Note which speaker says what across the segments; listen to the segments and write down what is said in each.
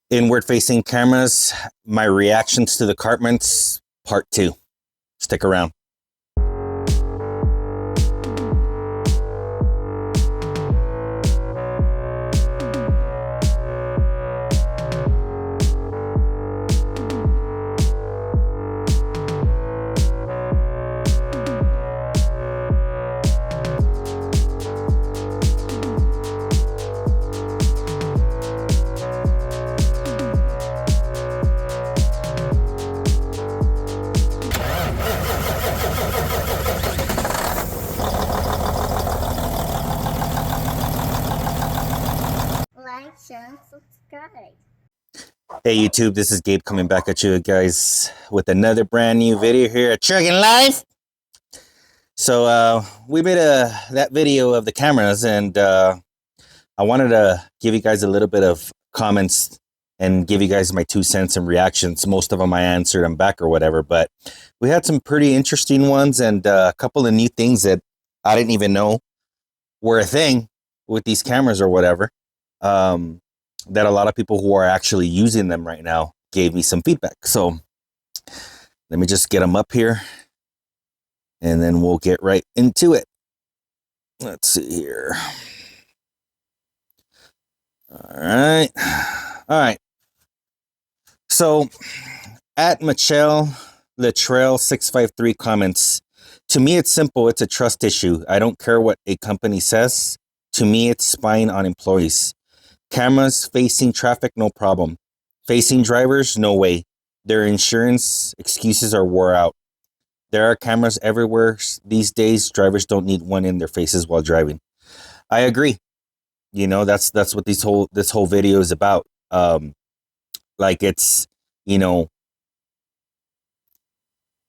Speaker 1: Inward facing cameras, my reactions to the Cartmans, part two. Stick around.
Speaker 2: Like, share, subscribe.
Speaker 1: Hey YouTube, this is Gabe coming back at you guys with another brand new video here at Trucking Life. So we made that video of the cameras, and I wanted to give you guys a little bit of comments and give you guys my 2 cents and reactions. Most of them I answered them back or whatever, but we had some pretty interesting ones and a couple of new things that I didn't even know were a thing with these cameras or whatever. That a lot of people who are actually using them right now gave me some feedback. So let me just get them up here and then we'll get right into it. Let's see here. All right. So at Michelle Latrell 653 comments, to me it's simple. It's a trust issue. I don't care what a company says. To me, it's spying on employees. Cameras facing traffic, no problem. Facing drivers, no way. Their insurance excuses are wore out. There are cameras everywhere these days. Drivers don't need one in their faces while driving. I agree. You know, that's what this whole video is about. Like it's, you know,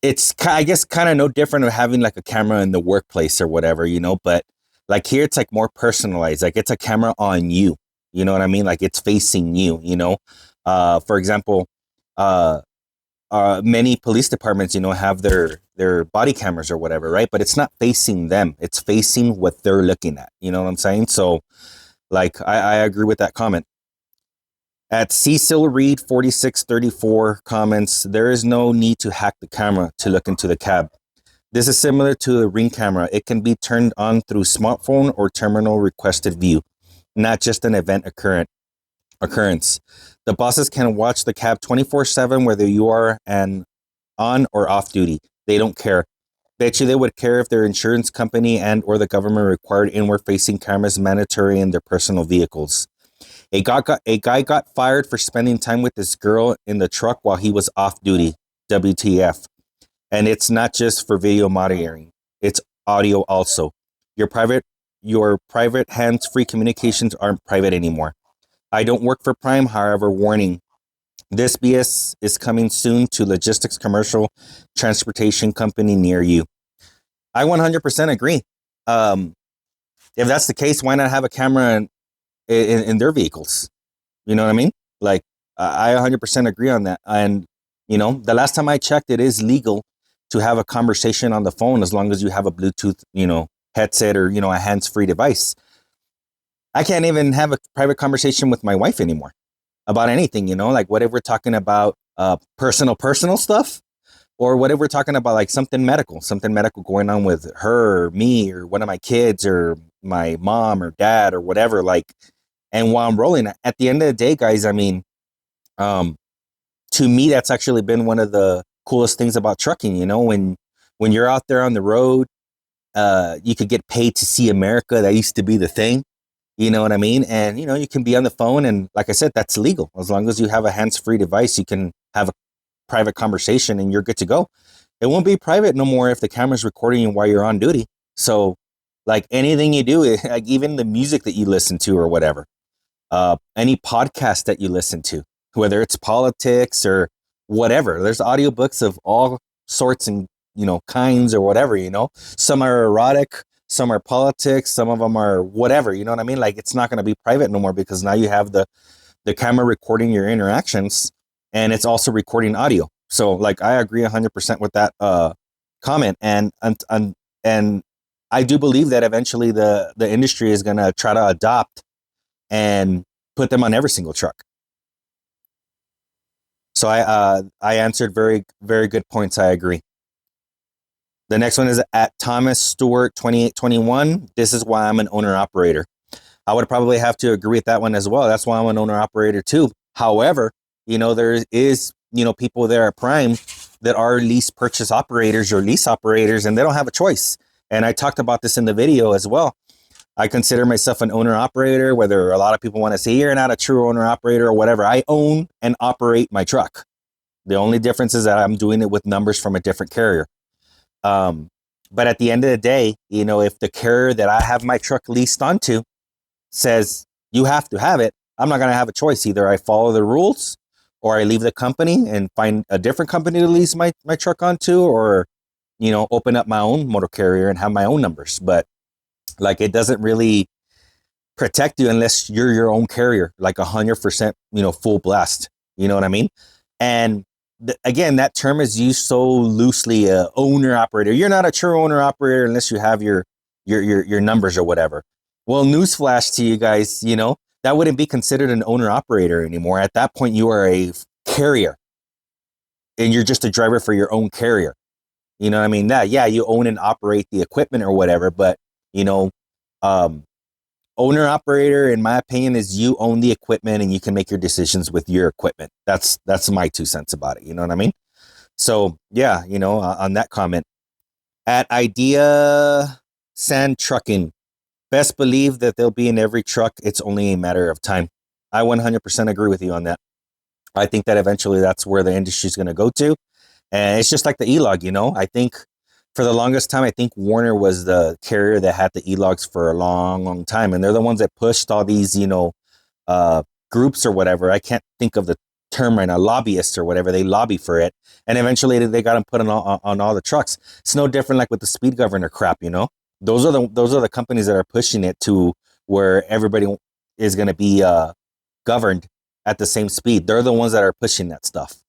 Speaker 1: it's I guess kind of no different of having like a camera in the workplace or whatever, you know, but like here it's like more personalized. Like it's a camera on you. You know what I mean? Like it's facing you, you know? For example, many police departments, you know, have their body cameras or whatever, right? But it's not facing them. It's facing what they're looking at. You know what I'm saying? So like, I agree with that comment. At Cecil Reed 4634 comments, there is no need to hack the camera to look into the cab. This is similar to a Ring camera. It can be turned on through smartphone or terminal requested view, not just an event occurrence. The bosses can watch the cab 24/7, whether you are on or off duty. They don't care. Bet you they would care if their insurance company and or the government required inward facing cameras mandatory in their personal vehicles. A guy got fired for spending time with this girl in the truck while he was off duty. WTF. And it's not just for video monitoring. It's audio also. Your private hands-free communications aren't private anymore. I don't work for Prime, however, warning. This BS is coming soon to logistics commercial transportation company near you. I 100% agree. If that's the case, why not have a camera in their vehicles? You know what I mean? Like, I 100% agree on that. And, you know, the last time I checked, it is legal to have a conversation on the phone as long as you have a Bluetooth, you know, headset or, you know, a hands-free device. I can't even have a private conversation with my wife anymore about anything, you know, like what if we're talking about personal stuff, or what if we're talking about like something medical going on with her or me or one of my kids or my mom or dad or whatever, like, and while I'm rolling, at the end of the day, guys, I mean, to me, that's actually been one of the coolest things about trucking, you know, when you're out there on the road, you could get paid to see America. That used to be the thing. You know what I mean? And, you know, you can be on the phone and like I said, that's legal. As long as you have a hands-free device, you can have a private conversation and you're good to go. It won't be private no more if the camera's recording you while you're on duty. So like anything you do, like even the music that you listen to or whatever, any podcast that you listen to, whether it's politics or whatever, there's audiobooks of all sorts and, you know, kinds or whatever, you know, some are erotic, some are politics, some of them are whatever, you know what I mean? Like it's not going to be private no more because now you have the camera recording your interactions and it's also recording audio. So like I agree 100% with that comment, and I do believe that eventually the industry is going to try to adopt and put them on every single truck. So I answered very, very good points. I agree. The next one is at Thomas Stewart 2821. This is why I'm an owner operator. I would probably have to agree with that one as well. That's why I'm an owner operator too. However, there is, people there at Prime that are lease purchase operators or lease operators, and they don't have a choice. And I talked about this in the video as well. I consider myself an owner operator, whether a lot of people want to say you're not a true owner operator or whatever. I own and operate my truck. The only difference is that I'm doing it with numbers from a different carrier. But at the end of the day, if the carrier that I have my truck leased onto says you have to have it, I'm not going to have a choice. Either I follow the rules or I leave the company and find a different company to lease my truck onto, or, open up my own motor carrier and have my own numbers. But like, it doesn't really protect you unless you're your own carrier, like 100%, full blast. You know what I mean? And again, that term is used so loosely, owner operator. You're not a true owner operator unless you have your numbers or whatever. Well, newsflash to you guys, that wouldn't be considered an owner operator anymore. At that point, you are a carrier and you're just a driver for your own carrier. You know what I mean? Yeah, you own and operate the equipment or whatever, but owner operator, in my opinion, is you own the equipment and you can make your decisions with your equipment. That's my 2 cents about it. You know what I mean? So yeah, on that comment, at Idea Sand Trucking, best believe that they'll be in every truck. It's only a matter of time. I 100% agree with you on that. I think that eventually that's where the industry is going to go to. And it's just like the E-Log, I think for the longest time, I think Warner was the carrier that had the E-Logs for a long, long time. And they're the ones that pushed all these, groups or whatever. I can't think of the term right now, lobbyists or whatever. They lobby for it. And eventually they got them put on all the trucks. It's no different like with the speed governor crap, Those are the companies that are pushing it to where everybody is going to be governed at the same speed. They're the ones that are pushing that stuff.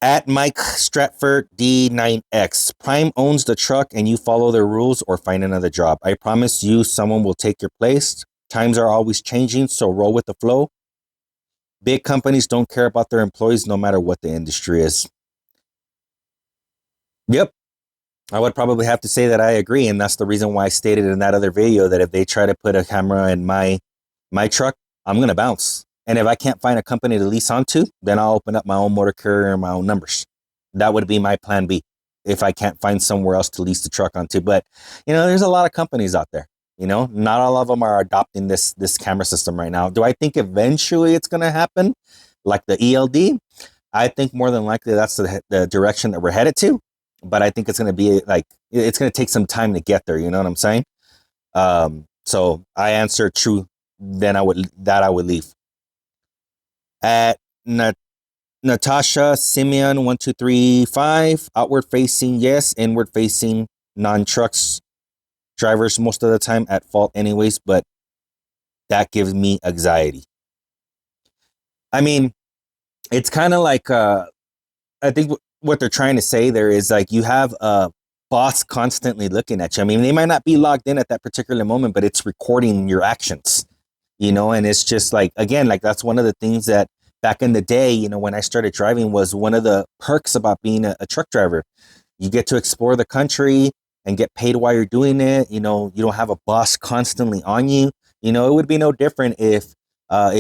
Speaker 1: At Mike Stratford D9X, Prime owns the truck and you follow their rules or find another job. I promise you someone will take your place. Times are always changing, so roll with the flow. Big companies don't care about their employees no matter what the industry is. Yep. I would probably have to say that I agree, and that's the reason why I stated in that other video that if they try to put a camera in my truck, I'm going to bounce. And if I can't find a company to lease onto, then I'll open up my own motor carrier and my own numbers. That would be my plan B if I can't find somewhere else to lease the truck onto. But, there's a lot of companies out there. Not all of them are adopting this camera system right now. Do I think eventually it's going to happen? Like the ELD? I think more than likely that's the direction that we're headed to. But I think it's going to be it's going to take some time to get there. You know what I'm saying? So I answer true. Then I would leave. At Natasha Simeon 1235, outward facing, yes. Inward facing, non-trucks drivers most of the time at fault anyways, but that gives me anxiety. I mean, it's kind of like, I think what they're trying to say there is like you have a boss constantly looking at you. I mean, they might not be logged in at that particular moment, but it's recording your actions, and it's just like, again, like that's one of the things that back in the day, when I started driving was one of the perks about being a truck driver. You get to explore the country and get paid while you're doing it. You don't have a boss constantly on you. It would be no different if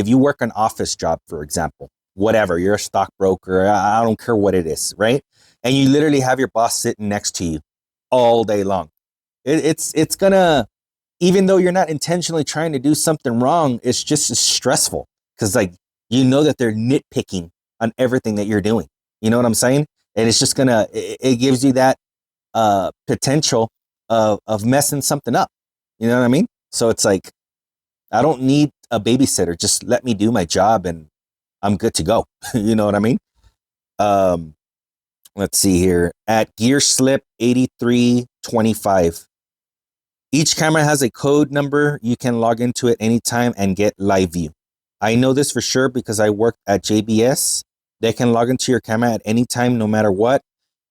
Speaker 1: you work an office job, for example, whatever, you're a stockbroker, I don't care what it is, right? And you literally have your boss sitting next to you all day long. It's gonna, even though you're not intentionally trying to do something wrong, it's just as stressful because like, that they're nitpicking on everything that you're doing. You know what I'm saying? And it's just gonna, it gives you that potential of messing something up. You know what I mean? So it's like, I don't need a babysitter. Just let me do my job and I'm good to go. You know what I mean? Let's see here. At Gearslip 8325. Each camera has a code number. You can log into it anytime and get live view. I know this for sure because I worked at JBS. They can log into your camera at any time, no matter what.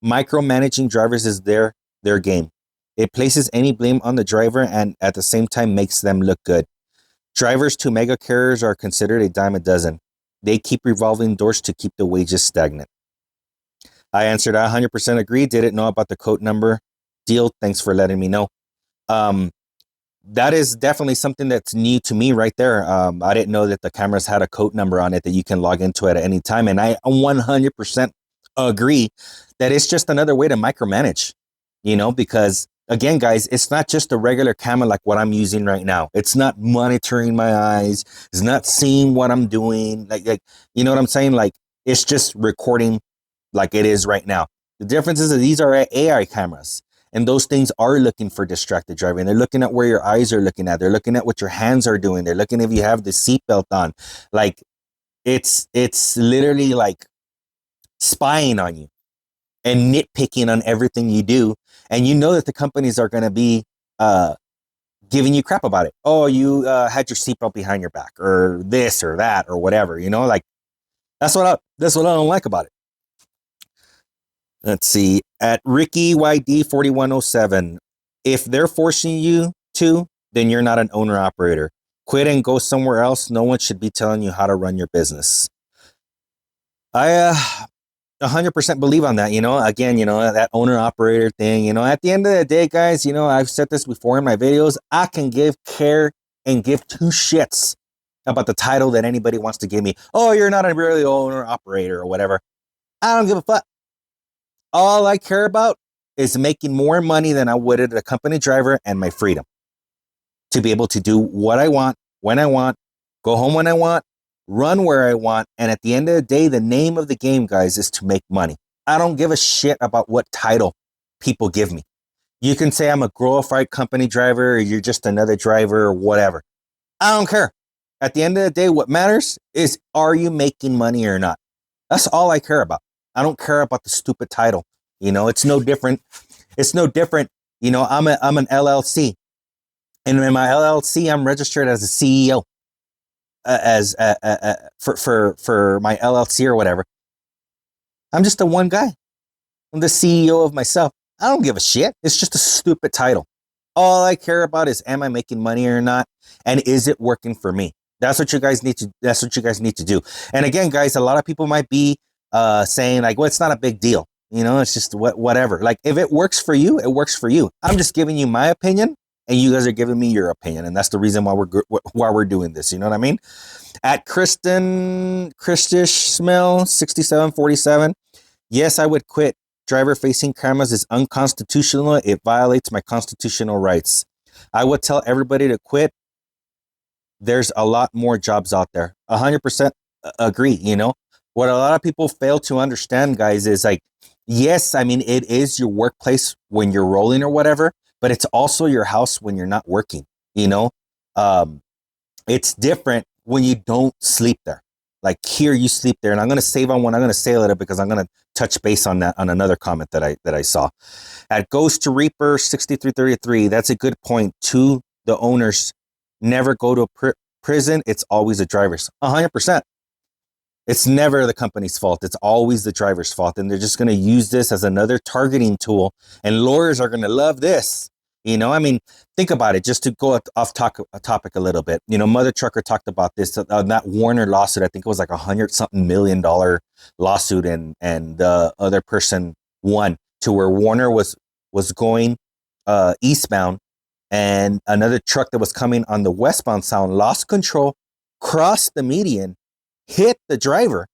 Speaker 1: Micromanaging drivers is their game. It places any blame on the driver and at the same time makes them look good. Drivers to mega carriers are considered a dime a dozen. They keep revolving doors to keep the wages stagnant. I answered, I 100% agree. Didn't know about the code number deal. Thanks for letting me know. That is definitely something that's new to me right there. I didn't know that the cameras had a code number on it that you can log into at any time. And I 100% agree that it's just another way to micromanage, because again, guys, it's not just a regular camera like what I'm using right now. It's not monitoring my eyes. It's not seeing what I'm doing. Like, you know what I'm saying? Like, it's just recording like it is right now. The difference is that these are AI cameras. And those things are looking for distracted driving. They're looking at where your eyes are looking at. They're looking at what your hands are doing. They're looking if you have the seatbelt on. Like, it's literally like spying on you and nitpicking on everything you do. And you know that the companies are going to be giving you crap about it. Oh, you had your seatbelt behind your back, or this or that or whatever. Like that's what I don't like about it. Let's see. At Ricky YD 4107, if they're forcing you to, then you're not an owner operator. Quit and go somewhere else. No one should be telling you how to run your business. I 100% believe on that. Again, that owner operator thing. At the end of the day, guys, I've said this before in my videos. I can give two shits about the title that anybody wants to give me. Oh, you're not a really owner operator or whatever. I don't give a fuck. All I care about is making more money than I would as a company driver and my freedom to be able to do what I want, when I want, go home when I want, run where I want. And at the end of the day, the name of the game, guys, is to make money. I don't give a shit about what title people give me. You can say I'm a glorified company driver, or you're just another driver or whatever. I don't care. At the end of the day, what matters is, are you making money or not? That's all I care about. I don't care about the stupid title. It's no different. It's no different. I'm an LLC, and in my LLC, I'm registered as a CEO, for my LLC or whatever. I'm just a one guy. I'm the CEO of myself. I don't give a shit. It's just a stupid title. All I care about is, am I making money or not, and is it working for me? That's what you guys need to. That's what you guys need to do. And again, guys, a lot of people might be saying like, well, it's not a big deal. It's just whatever. Like, if it works for you, it works for you. I'm just giving you my opinion, and you guys are giving me your opinion. And that's the reason why we're doing this. You know what I mean? At Christish Smell 6747. Yes, I would quit. Driver facing cameras is unconstitutional. It violates my constitutional rights. I would tell everybody to quit. There's a lot more jobs out there. 100% agree. What a lot of people fail to understand, guys, is like, yes, I mean, it is your workplace when you're rolling or whatever, but it's also your house when you're not working. It's different when you don't sleep there. Like, here you sleep there. And I'm going to save on one. I'm going to say a little because I'm going to touch base on that on another comment that I saw. At Ghost to Reaper 6333, that's a good point. To the owners, never go to a prison. It's always the drivers. 100%. It's never the company's fault. It's always the driver's fault. And they're just going to use this as another targeting tool. And lawyers are going to love this. I mean, think about it. Just to go off topic a little bit. Mother Trucker talked about this. That Warner lawsuit, I think it was like $100-something million lawsuit. And the other person won, to where Warner was going eastbound. And another truck that was coming on the westbound side lost control, crossed the median, hit the driver,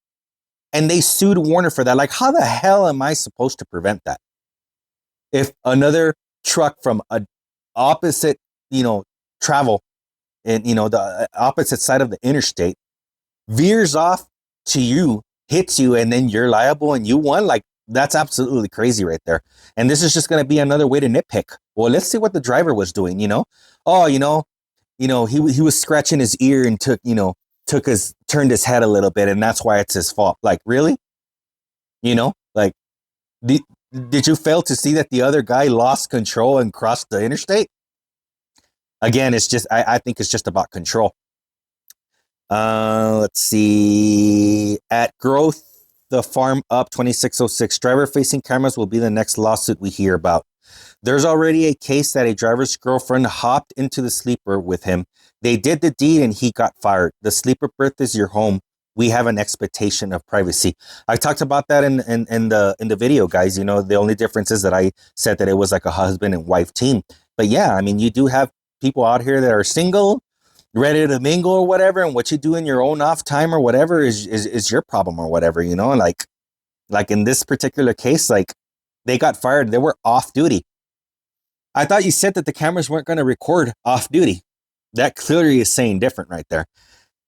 Speaker 1: and they sued Warner for that. Like, how the hell am I supposed to prevent that? If another truck from a opposite, travel and, the opposite side of the interstate veers off to you, hits you, and then you're liable and you won, like, that's absolutely crazy right there. And this is just going to be another way to nitpick. Well, let's see what the driver was doing, Oh, he was scratching his ear and turned his head a little bit, and that's why it's his fault. Like, really? Like, did you fail to see that the other guy lost control and crossed the interstate? Again, it's just, I think it's just about control. Let's see. At Growth the Farm Up 2606, driver facing cameras will be the next lawsuit we hear about. There's already a case that a driver's girlfriend hopped into the sleeper with him. They did the deed and he got fired. The sleeper berth is your home. we have an expectation of privacy. I talked about that in the video, guys. You know, the only difference is that I said that it was like a husband and wife team. But yeah, I mean, you do have people out here that are single, ready to mingle or whatever, and what you do in your own off time or whatever is your problem or whatever, you know. Like in this particular case, like they got fired, they were off duty. I thought you said that the cameras weren't going to record off duty. That clearly is saying different right there.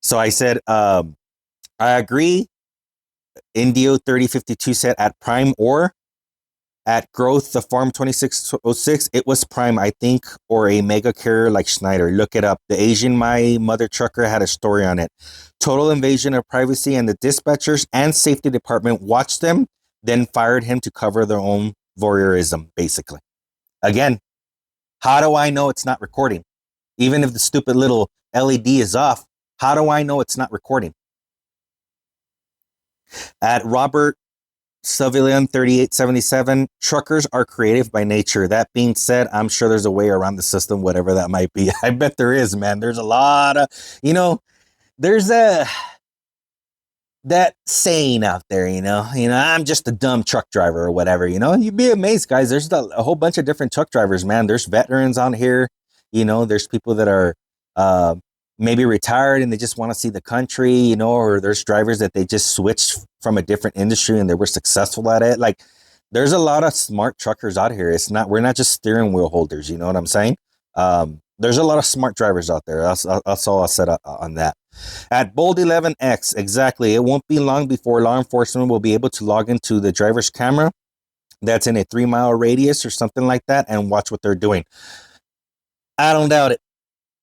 Speaker 1: So I said, I agree. Indio 3052 said at Prime or at Growth, the Farm 2606, it was Prime, I think, or a mega carrier like Schneider. Look it up. The Asian My Mother trucker had a story on it. Total invasion of privacy, and the dispatchers and safety department watched them, then fired him to cover their own voyeurism, basically. Again, how do I know it's not recording? Even if the stupid little LED is off, how do I know it's not recording? At Robert Civilian 3877, truckers are creative by nature. That being said, I'm sure there's a way around the system, whatever that might be. I bet there is, man. There's a lot of, you know, there's that saying out there, I'm just a dumb truck driver or whatever, you'd be amazed, guys. There's a whole bunch of different truck drivers, man. There's veterans on here, there's people that are maybe retired and they just want to see the country, or there's drivers that they just switched from a different industry and they were successful at it. Like, there's a lot of smart truckers out here. We're not just steering wheel holders, you know what I'm saying? There's a lot of smart drivers out there. That's all I said on that. At Bold 11X, exactly. It won't be long before law enforcement will be able to log into the driver's camera that's in a 3-mile radius or something like that and watch what they're doing. I don't doubt it.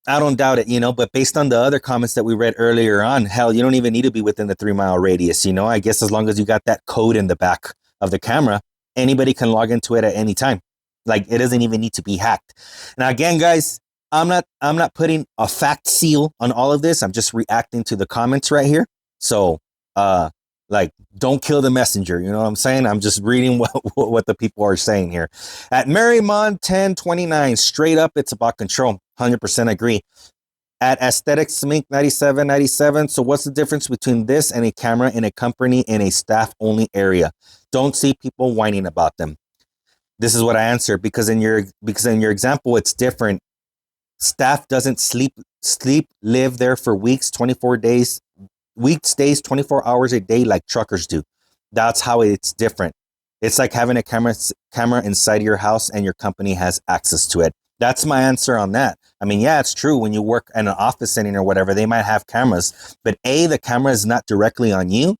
Speaker 1: But based on the other comments that we read earlier on, hell, you don't even need to be within the 3-mile radius. I guess as long as you got that code in the back of the camera, anybody can log into it at any time. Like, it doesn't even need to be hacked. Now, again, guys, I'm not putting a fact seal on all of this. I'm just reacting to the comments right here. So, don't kill the messenger. You know what I'm saying? I'm just reading what the people are saying here. At Marymon 1029, straight up, it's about control. 100% agree. At Aesthetic Smink 9797, so what's the difference between this and a camera in a company in a staff-only area? Don't see people whining about them. This is what I answer, because in your example, it's different. Staff doesn't live there for weeks, 24 days, stays 24 hours a day like truckers do. That's how it's different. It's like having a camera inside your house and your company has access to it. That's my answer on that. I mean, yeah, it's true. When you work in an office setting or whatever, they might have cameras, but A, the camera is not directly on you.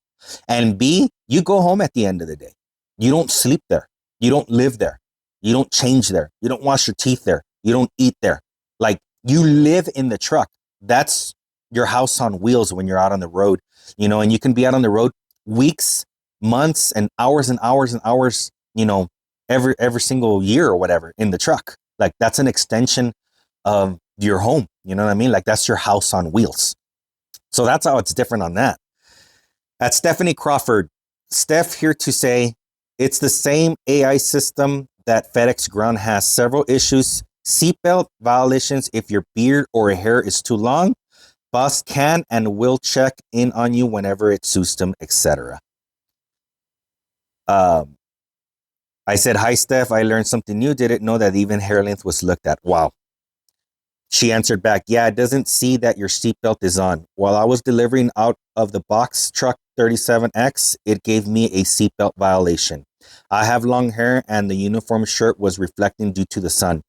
Speaker 1: And B, you go home at the end of the day. You don't sleep there. You don't live there. You don't change there. You don't wash your teeth there. You don't eat there. Like, you live in the truck. That's your house on wheels when you're out on the road, and you can be out on the road weeks, months, and hours, every single year or whatever in the truck. Like, that's an extension of your home. You know what I mean? Like, that's your house on wheels. So that's how it's different on that. At Stephanie Crawford, Steph here to say it's the same AI system that FedEx Ground has. Several issues. Seatbelt violations if your beard or hair is too long. Boss can and will check in on you whenever it suits them, etc. I said, hi, Steph. I learned something new. Didn't know that even hair length was looked at. Wow. She answered back, yeah, it doesn't see that your seatbelt is on. While I was delivering out of the box truck 37X, it gave me a seatbelt violation. I have long hair and the uniform shirt was reflecting due to the sun.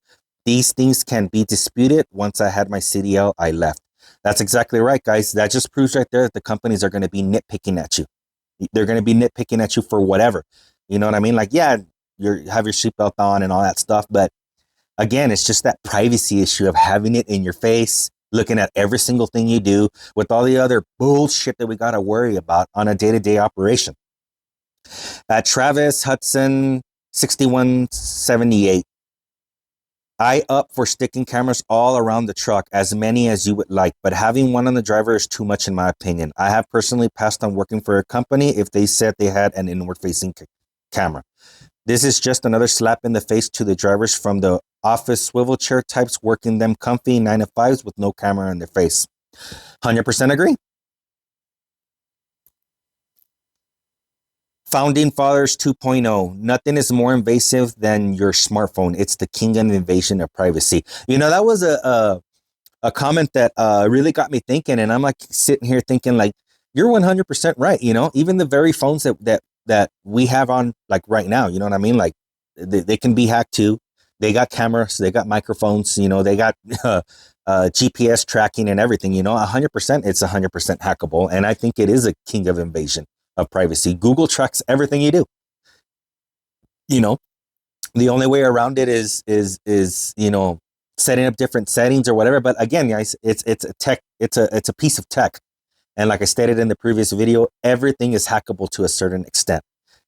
Speaker 1: These things can be disputed. Once I had my CDL, I left. That's exactly right, guys. That just proves right there that the companies are going to be nitpicking at you. They're going to be nitpicking at you for whatever. You know what I mean? Like, yeah, you have your seatbelt on and all that stuff. But again, it's just that privacy issue of having it in your face, looking at every single thing you do with all the other bullshit that we got to worry about on a day-to-day operation. Travis Hudson 6178. I up for sticking cameras all around the truck, as many as you would like, but having one on the driver is too much in my opinion. I have personally passed on working for a company if they said they had an inward-facing camera. This is just another slap in the face to the drivers from the office swivel chair types working them comfy 9 to 5s with no camera in their face. 100% agree. Founding Fathers 2.0. Nothing is more invasive than your smartphone. It's the king of invasion of privacy. You know, that was a comment that really got me thinking, and I'm like sitting here thinking like, you're 100% right. You know, even the very phones that we have on like right now, you know what I mean? Like they can be hacked too. They got cameras, they got microphones, you know, they got GPS tracking and everything, you know, 100%, it's 100% hackable. And I think it is a king of invasion of privacy. Google tracks everything you do. You know, the only way around it is, you know, setting up different settings or whatever. But again, guys, it's a tech, it's a piece of tech. And like I stated in the previous video, everything is hackable to a certain extent.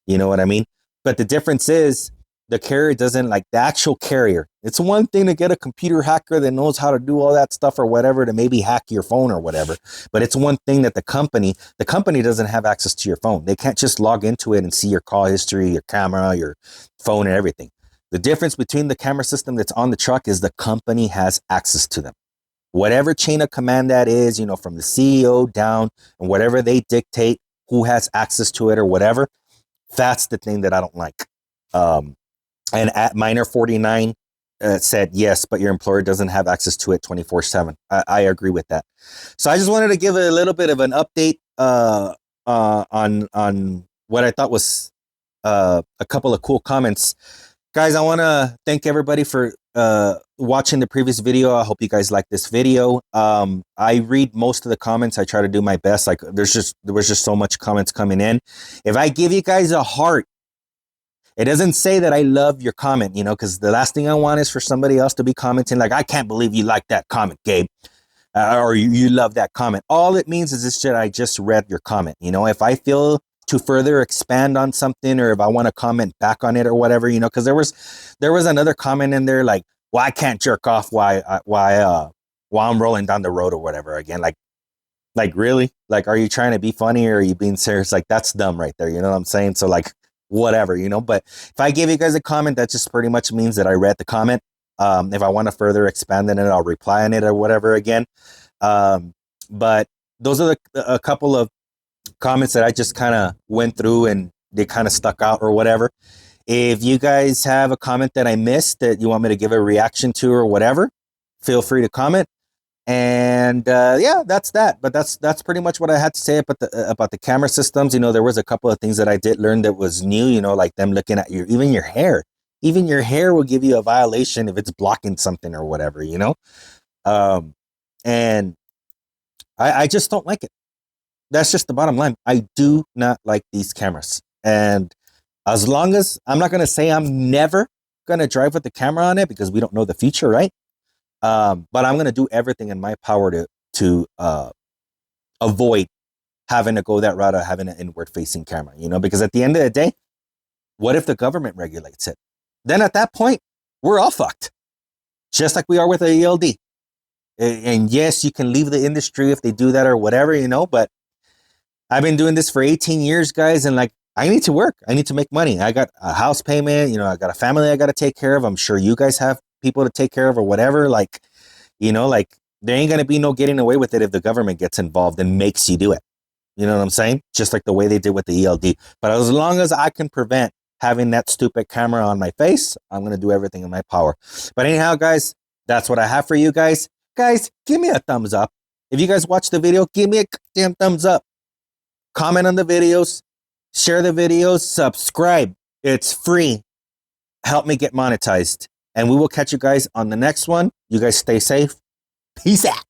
Speaker 1: You know what I mean? But the difference is the carrier doesn't, like the actual carrier. It's one thing to get a computer hacker that knows how to do all that stuff or whatever to maybe hack your phone or whatever. But it's one thing that the company doesn't have access to your phone. They can't just log into it and see your call history, your camera, your phone and everything. The difference between the camera system that's on the truck is the company has access to them. Whatever chain of command that is, you know, from the CEO down and whatever they dictate, who has access to it or whatever, that's the thing that I don't like. And at Miner 49 said, yes, but your employer doesn't have access to it 24/7. I agree with that. So I just wanted to give a little bit of an update on what I thought was a couple of cool comments. Guys, I want to thank everybody for watching the previous video. I hope you guys like this video. I read most of the comments. I try to do my best. Like there was just so much comments coming in. If I give you guys a heart, it doesn't say that I love your comment, you know, because the last thing I want is for somebody else to be commenting like, I can't believe you like that comment, Gabe, or you love that comment. All it means is this shit, I just read your comment. You know, if I feel to further expand on something, or if I want to comment back on it or whatever, you know, because there was another comment in there like, well, I can't jerk off while I'm rolling down the road or whatever again. Like really? Like, are you trying to be funny or are you being serious? Like, that's dumb right there. You know what I'm saying? So like, whatever, you know, but if I give you guys a comment, that just pretty much means that I read the comment. If I want to further expand on it, I'll reply on it or whatever again. But those are a couple of comments that I just kind of went through and they kind of stuck out or whatever. If you guys have a comment that I missed that you want me to give a reaction to or whatever, feel free to comment. And yeah, that's that. But that's pretty much what I had to say about the camera systems. You know, there was a couple of things that I did learn that was new, you know, like them looking at even your hair. Even your hair will give you a violation if it's blocking something or whatever, you know. And I just don't like it. That's just the bottom line. I do not like these cameras. And as long as I'm not going to say I'm never going to drive with the camera on it because we don't know the future, right? But I'm going to do everything in my power to avoid having to go that route of having an inward facing camera, you know, because at the end of the day, what if the government regulates it? Then at that point, we're all fucked. Just like we are with a ELD. And yes, you can leave the industry if they do that or whatever, you know, but I've been doing this for 18 years, guys. And like, I need to work. I need to make money. I got a house payment, you know, I got a family I got to take care of. I'm sure you guys have people to take care of or whatever. Like, you know, like there ain't going to be no getting away with it if the government gets involved and makes you do it. You know what I'm saying? Just like the way they did with the ELD. But as long as I can prevent having that stupid camera on my face, I'm going to do everything in my power. But anyhow, guys, that's what I have for you guys. Guys, give me a thumbs up. If you guys watch the video, give me a damn thumbs up. Comment on the videos, share the videos, subscribe. It's free. Help me get monetized. And we will catch you guys on the next one. You guys stay safe. Peace out.